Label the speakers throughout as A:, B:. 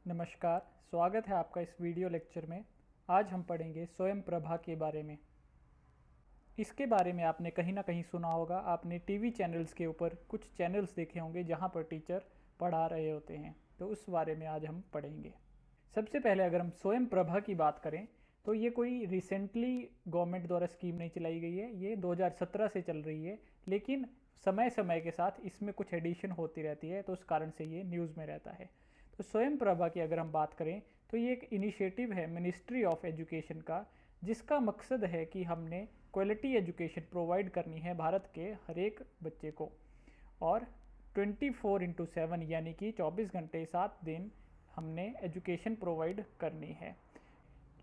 A: नमस्कार, स्वागत है आपका इस वीडियो लेक्चर में। आज हम पढ़ेंगे स्वयं प्रभा के बारे में। इसके बारे में आपने कहीं ना कहीं सुना होगा। आपने टीवी चैनल्स के ऊपर कुछ चैनल्स देखे होंगे जहां पर टीचर पढ़ा रहे होते हैं, तो उस बारे में आज हम पढ़ेंगे। सबसे पहले अगर हम स्वयं प्रभा की बात करें तो ये कोई रिसेंटली गवर्नमेंट द्वारा स्कीम नहीं चलाई गई है, ये 2017 से चल रही है। लेकिन समय समय के साथ इसमें कुछ एडिशन होती रहती है, तो उस कारण से ये न्यूज़ में रहता है। तो स्वयं प्रभा की अगर हम बात करें तो ये एक इनिशिएटिव है मिनिस्ट्री ऑफ एजुकेशन का, जिसका मकसद है कि हमने क्वालिटी एजुकेशन प्रोवाइड करनी है भारत के हर एक बच्चे को, और 24/7 यानी कि 24 घंटे 7 दिन हमने एजुकेशन प्रोवाइड करनी है।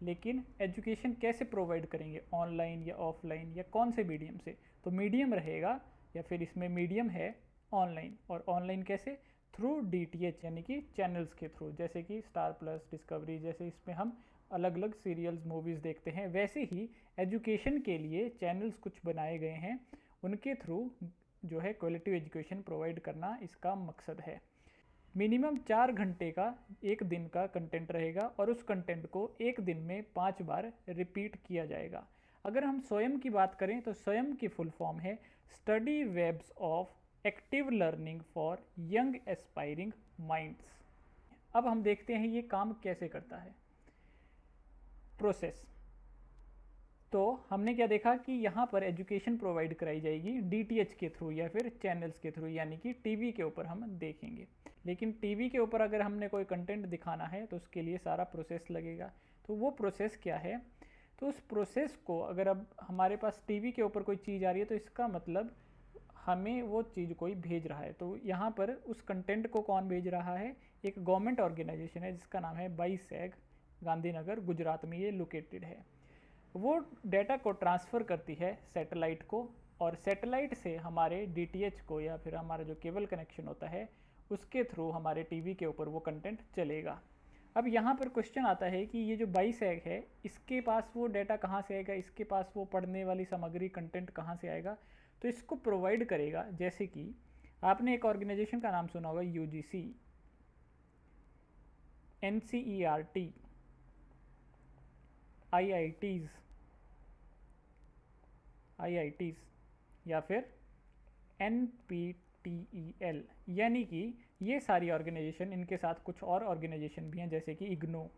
A: लेकिन एजुकेशन कैसे प्रोवाइड करेंगे, ऑनलाइन या ऑफलाइन या कौन से मीडियम से? तो मीडियम रहेगा, या फिर इसमें मीडियम है ऑनलाइन। और ऑनलाइन कैसे? थ्रू डीटीएच यानी कि चैनल्स के थ्रू, जैसे कि स्टार प्लस, डिस्कवरी, जैसे इसमें हम अलग अलग सीरियल्स, मूवीज़ देखते हैं, वैसे ही एजुकेशन के लिए चैनल्स कुछ बनाए गए हैं। उनके थ्रू जो है क्वालिटी एजुकेशन प्रोवाइड करना इसका मकसद है। मिनिमम 4 घंटे का एक दिन का कंटेंट रहेगा, और उस कंटेंट को एक दिन में 5 बार रिपीट किया जाएगा। अगर हम स्वयं की बात करें तो स्वयं की फुल फॉर्म है study webs of active learning for young aspiring minds. अब हम देखते हैं ये काम कैसे करता है। प्रोसेस तो हमने क्या देखा कि यहाँ पर एजुकेशन प्रोवाइड कराई जाएगी डीटीएच के थ्रू या फिर चैनल्स के थ्रू, यानी कि टीवी के ऊपर हम देखेंगे। लेकिन टीवी के ऊपर अगर हमने कोई कंटेंट दिखाना है तो उसके लिए सारा प्रोसेस लगेगा। तो वो प्रोसेस क्या है? तो उस प्रोसेस को, अगर अब हमारे पास टीवी के ऊपर कोई चीज़ आ रही है तो इसका मतलब हमें वो चीज़ कोई भेज रहा है। तो यहाँ पर उस कंटेंट को कौन भेज रहा है? एक गवर्नमेंट ऑर्गेनाइजेशन है जिसका नाम है बाईसैग, गांधीनगर, गुजरात में ये लोकेटेड है। वो डेटा को ट्रांसफ़र करती है सैटेलाइट को, और सैटेलाइट से हमारे डीटीएच को या फिर हमारा जो केबल कनेक्शन होता है उसके थ्रू हमारे टीवी के ऊपर वो कंटेंट चलेगा। अब यहाँ पर क्वेश्चन आता है कि ये जो बाईसैग है, इसके पास वो डेटा कहाँ से आएगा, इसके पास वो पढ़ने वाली सामग्री कंटेंट कहाँ से आएगा? तो इसको प्रोवाइड करेगा, जैसे कि आपने एक ऑर्गेनाइजेशन का नाम सुना होगा, यूजीसी, एनसीईआरटी, आईआईटीज़ या फिर एनपीटीईएल, यानी कि ये सारी ऑर्गेनाइजेशन, इनके साथ कुछ और ऑर्गेनाइजेशन भी हैं जैसे कि इग्नो।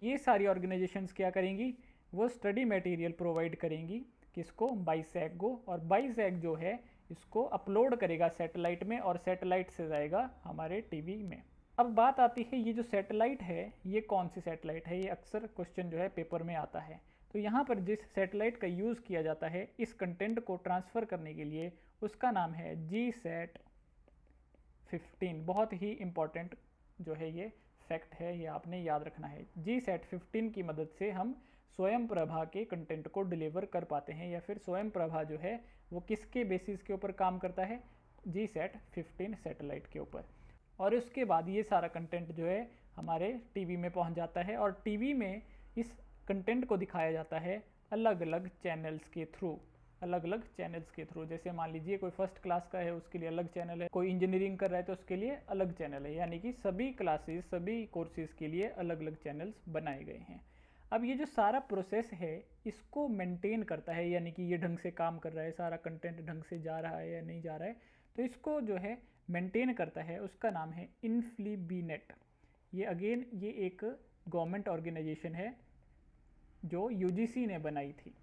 A: ये सारी ऑर्गेनाइजेशंस क्या करेंगी? वो स्टडी मटेरियल प्रोवाइड करेंगी, किसको? बाईसैग को। और बाईसैग जो है इसको अपलोड करेगा सैटेलाइट में, और सैटेलाइट से जाएगा हमारे टीवी में। अब बात आती है, ये जो सैटेलाइट है ये कौन सी सैटेलाइट है? ये अक्सर क्वेश्चन जो है पेपर में आता है। तो यहाँ पर जिस सैटेलाइट का यूज़ किया जाता है इस कंटेंट को ट्रांसफ़र करने के लिए, उसका नाम है GSAT-15। बहुत ही इम्पॉर्टेंट जो है ये फैक्ट है, ये आपने याद रखना है। GSAT-15 की मदद से हम स्वयं प्रभा के कंटेंट को डिलीवर कर पाते हैं, या फिर स्वयं प्रभा जो है वो किसके बेसिस के ऊपर काम करता है? GSAT-15 सैटेलाइट के ऊपर। और उसके बाद ये सारा कंटेंट जो है हमारे टीवी में पहुंच जाता है, और टीवी में इस कंटेंट को दिखाया जाता है अलग अलग चैनल्स के थ्रू, अलग अलग चैनल्स के थ्रू। जैसे मान लीजिए कोई फर्स्ट क्लास का है, उसके लिए अलग चैनल है, कोई इंजीनियरिंग कर रहा है तो उसके लिए अलग चैनल है, यानी कि सभी क्लासेस, सभी कोर्सेज़ के लिए अलग अलग चैनल्स बनाए गए हैं। अब ये जो सारा प्रोसेस है इसको मेंटेन करता है, यानी कि ये ढंग से काम कर रहा है, सारा कंटेंट ढंग से जा रहा है या नहीं जा रहा है, तो इसको जो है मेंटेन करता है, उसका नाम है इन्फ्लीबीनेट। ये अगेन ये एक गवर्नमेंट ऑर्गेनाइजेशन है जो यूजीसी ने बनाई थी।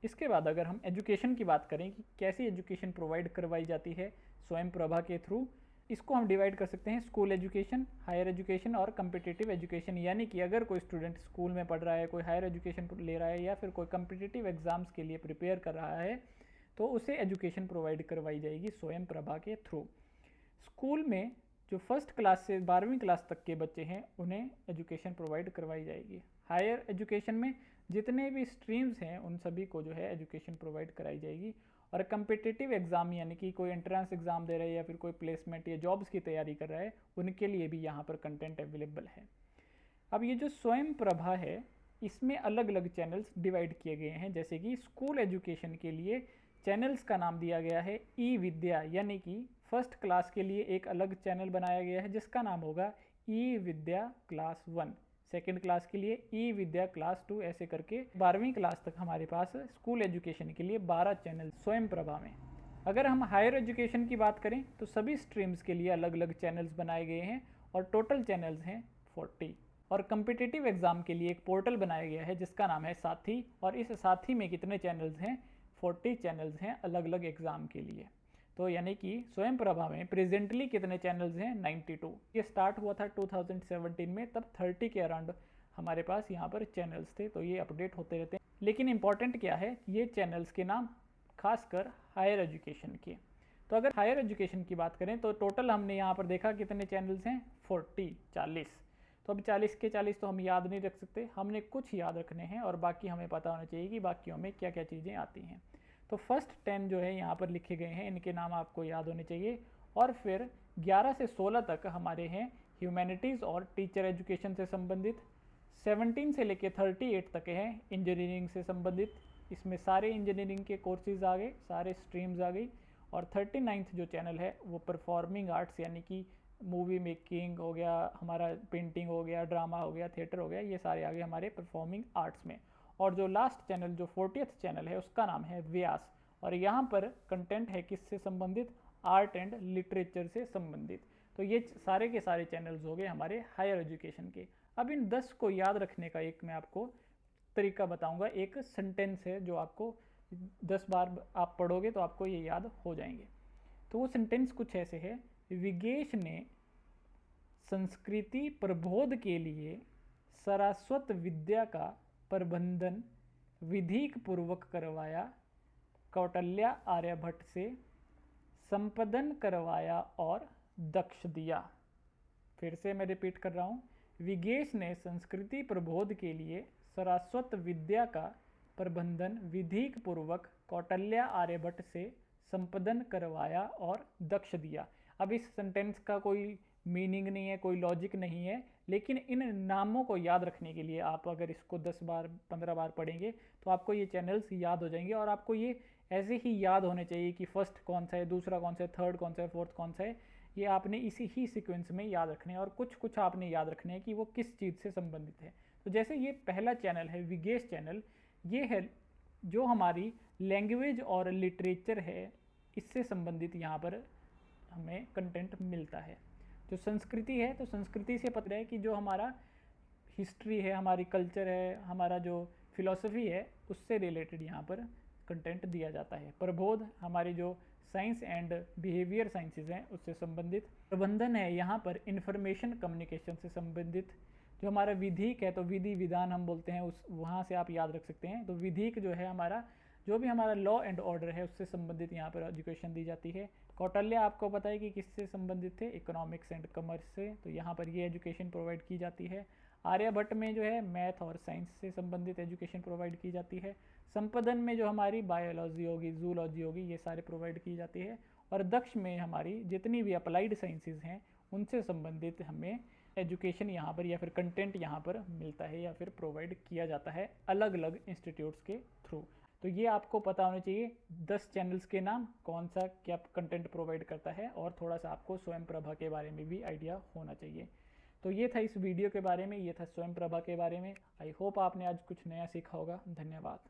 A: इसके बाद अगर हम एजुकेशन की बात करें कि कैसी एजुकेशन प्रोवाइड करवाई जाती है स्वयं प्रभा के थ्रू, इसको हम डिवाइड कर सकते हैं स्कूल एजुकेशन, हायर एजुकेशन और कम्पिटिटिव एजुकेशन। यानी कि अगर कोई स्टूडेंट स्कूल में पढ़ रहा है, कोई हायर एजुकेशन ले रहा है, या फिर कोई कम्पिटिटिव एग्जाम्स के लिए प्रिपेयर कर रहा है, तो उसे एजुकेशन प्रोवाइड करवाई जाएगी स्वयं प्रभा के थ्रू। स्कूल में जो फर्स्ट क्लास से 12वीं क्लास तक के बच्चे हैं उन्हें एजुकेशन प्रोवाइड करवाई जाएगी। हायर एजुकेशन में जितने भी स्ट्रीम्स हैं उन सभी को जो है एजुकेशन प्रोवाइड कराई जाएगी। और कम्पिटिटिव एग्ज़ाम, यानी कि कोई एंट्रेंस एग्ज़ाम दे रहा है या फिर कोई प्लेसमेंट या जॉब्स की तैयारी कर रहा है, उनके लिए भी यहाँ पर कंटेंट अवेलेबल है। अब ये जो स्वयं प्रभा है इसमें अलग अलग चैनल्स डिवाइड किए गए हैं। जैसे कि स्कूल एजुकेशन के लिए चैनल्स का नाम दिया गया है ई विद्या, यानी कि फर्स्ट क्लास के लिए एक अलग चैनल बनाया गया है जिसका नाम होगा ई विद्या क्लास 1, सेकेंड क्लास के लिए ई विद्या क्लास 2, ऐसे करके 12वीं क्लास तक हमारे पास स्कूल एजुकेशन के लिए 12 चैनल स्वयं प्रभा में। अगर हम हायर एजुकेशन की बात करें तो सभी स्ट्रीम्स के लिए अलग अलग चैनल्स बनाए गए हैं और टोटल चैनल्स हैं 40। और कम्पिटिटिव एग्जाम के लिए एक पोर्टल बनाया गया है जिसका नाम है साथी, और इस साथी में कितने चैनल्स हैं? 40 चैनल्स हैं अलग अलग एग्जाम के लिए। तो यानी कि स्वयं प्रभा में प्रेजेंटली कितने चैनल्स हैं? 92। ये स्टार्ट हुआ था 2017 में, तब 30 के अराउंड हमारे पास यहाँ पर चैनल्स थे, तो ये अपडेट होते रहते हैं। लेकिन इंपॉर्टेंट क्या है, ये चैनल्स के नाम खासकर हायर एजुकेशन के। तो अगर हायर एजुकेशन की बात करें तो टोटल हमने यहाँ पर देखा कितने चैनल्स हैं? 40। तो अब 40 के 40 तो हम याद नहीं रख सकते, हमने कुछ याद रखने हैं और बाकी हमें पता होना चाहिए कि बाकियों में क्या क्या चीज़ें आती हैं। तो फर्स्ट 10 जो है यहाँ पर लिखे गए हैं, इनके नाम आपको याद होने चाहिए। और फिर 11 से 16 तक हमारे हैं ह्यूमैनिटीज़ और टीचर एजुकेशन से संबंधित। 17 से लेकर 38 तक हैं इंजीनियरिंग से संबंधित, इसमें सारे इंजीनियरिंग के कोर्सेज आ गए, सारे स्ट्रीम्स आ गई। और 39th जो चैनल है वो परफॉर्मिंग आर्ट्स, यानी कि मूवी मेकिंग हो गया, हमारा पेंटिंग हो गया, ड्रामा हो गया, थिएटर हो गया, ये सारे आ गए हमारे परफॉर्मिंग आर्ट्स में। और जो लास्ट चैनल जो 40th चैनल है उसका नाम है व्यास, और यहाँ पर कंटेंट है किससे संबंधित? आर्ट एंड लिटरेचर से संबंधित। तो ये सारे के सारे चैनल्स हो गए हमारे हायर एजुकेशन के। अब इन 10 को याद रखने का एक मैं आपको तरीका बताऊंगा। एक सेंटेंस है जो आपको 10 बार आप पढ़ोगे तो आपको ये याद हो जाएंगे। तो वो सेंटेंस कुछ ऐसे है: विगेश ने संस्कृति प्रबोध के लिए सारस्वत विद्या का प्रबंधन विधिक पूर्वक करवाया, कौटिल्य आर्यभट्ट से संपादन करवाया और दक्ष दिया। फिर से मैं रिपीट कर रहा हूँ, विगेश ने संस्कृति प्रबोध के लिए सारस्वत विद्या का प्रबंधन विधिक पूर्वक कौटिल्य आर्यभट्ट से संपादन करवाया और दक्ष दिया। अब इस सेंटेंस का कोई मीनिंग नहीं है, कोई लॉजिक नहीं है, लेकिन इन नामों को याद रखने के लिए आप अगर इसको 10 बार 15 बार पढ़ेंगे तो आपको ये चैनल्स याद हो जाएंगे। और आपको ये ऐसे ही याद होने चाहिए कि फर्स्ट कौन सा है, दूसरा कौन सा है, थर्ड कौन सा है, फोर्थ कौन सा है। ये आपने इसी ही सीक्वेंस में याद रखने हैं, और कुछ कुछ आपने याद रखने हैं कि वो किस चीज़ से संबंधित है। तो जैसे ये पहला चैनल है विगेश चैनल, ये है जो हमारी लैंग्वेज और लिटरेचर है, इससे संबंधित यहाँ पर हमें कंटेंट मिलता है। जो संस्कृति है, तो संस्कृति से पता है कि जो हमारा हिस्ट्री है, हमारी कल्चर है, हमारा जो फिलॉसफी है, उससे रिलेटेड यहाँ पर कंटेंट दिया जाता है। प्रबोध हमारी जो साइंस एंड बिहेवियर साइंसेज हैं उससे संबंधित। प्रबंधन है यहाँ पर इंफॉर्मेशन कम्युनिकेशन से संबंधित। जो हमारा विधिक है, तो विधि विधान हम बोलते हैं, उस वहाँ से आप याद रख सकते हैं। तो विधिक जो है हमारा, जो भी हमारा लॉ एंड ऑर्डर है उससे संबंधित यहाँ पर एजुकेशन दी जाती है। कौटिल्य आपको पता है कि किससे संबंधित थे? इकोनॉमिक्स एंड कॉमर्स से, तो यहाँ पर ये एजुकेशन प्रोवाइड की जाती है। आर्यभट्ट में जो है मैथ और साइंस से संबंधित एजुकेशन प्रोवाइड की जाती है। संपादन में जो हमारी बायोलॉजी होगी, जूलॉजी होगी, ये सारे प्रोवाइड की जाती है। और दक्ष में हमारी जितनी भी अप्लाइड साइंसेज हैं उनसे संबंधित हमें एजुकेशन यहाँ पर या फिर कंटेंट यहाँ पर मिलता है या फिर प्रोवाइड किया जाता है अलग अलग इंस्टीट्यूट्स के थ्रू। तो ये आपको पता होना चाहिए 10 चैनल्स के नाम, कौन सा क्या कंटेंट प्रोवाइड करता है, और थोड़ा सा आपको स्वयं प्रभा के बारे में भी आइडिया होना चाहिए। तो ये था इस वीडियो के बारे में, ये था स्वयं प्रभा के बारे में। आई होप आपने आज कुछ नया सीखा होगा। धन्यवाद।